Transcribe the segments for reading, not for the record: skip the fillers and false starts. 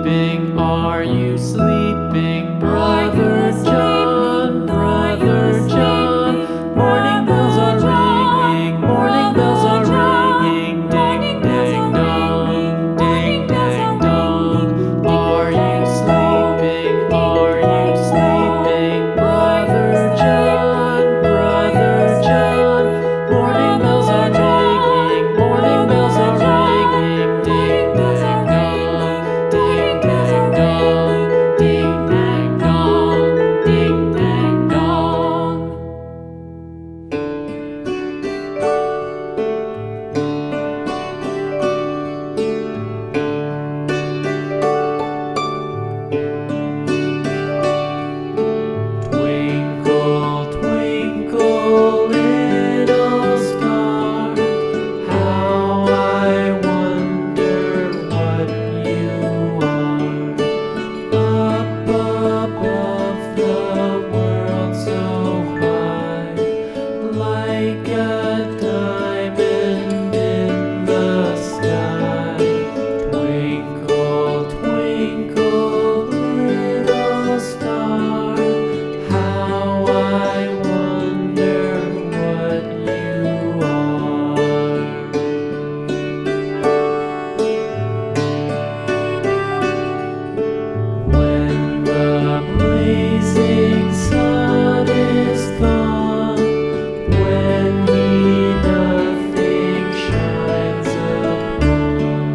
sleeping? Are you sleeping? Brother John, Brother John. Morning bells are ringing, morning bells are ringing. Ding, ding, dong, ding, ding, dong. Are you sleeping? Are you sleeping? Brother John, Brother John. Morning bells are ringing, morning bells are ringing. Ding, ding, dong, ding, ding, dong, ding, ding, dong, ding, ding, dong. Twinkle, twinkle, little star, how I wonder what you are. Up above the world so high, like a diamond in the sky. Twinkle, twinkle, little star, how I wonder what you are. When the blazing sun is gone, when he nothing shines upon,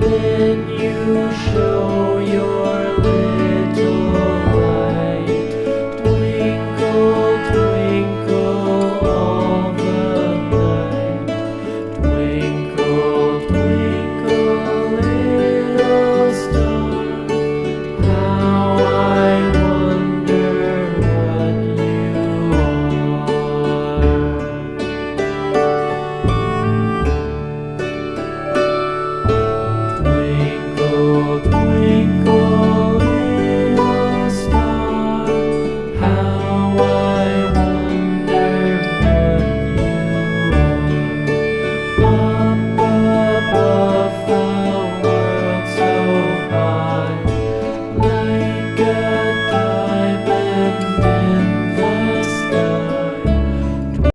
then you show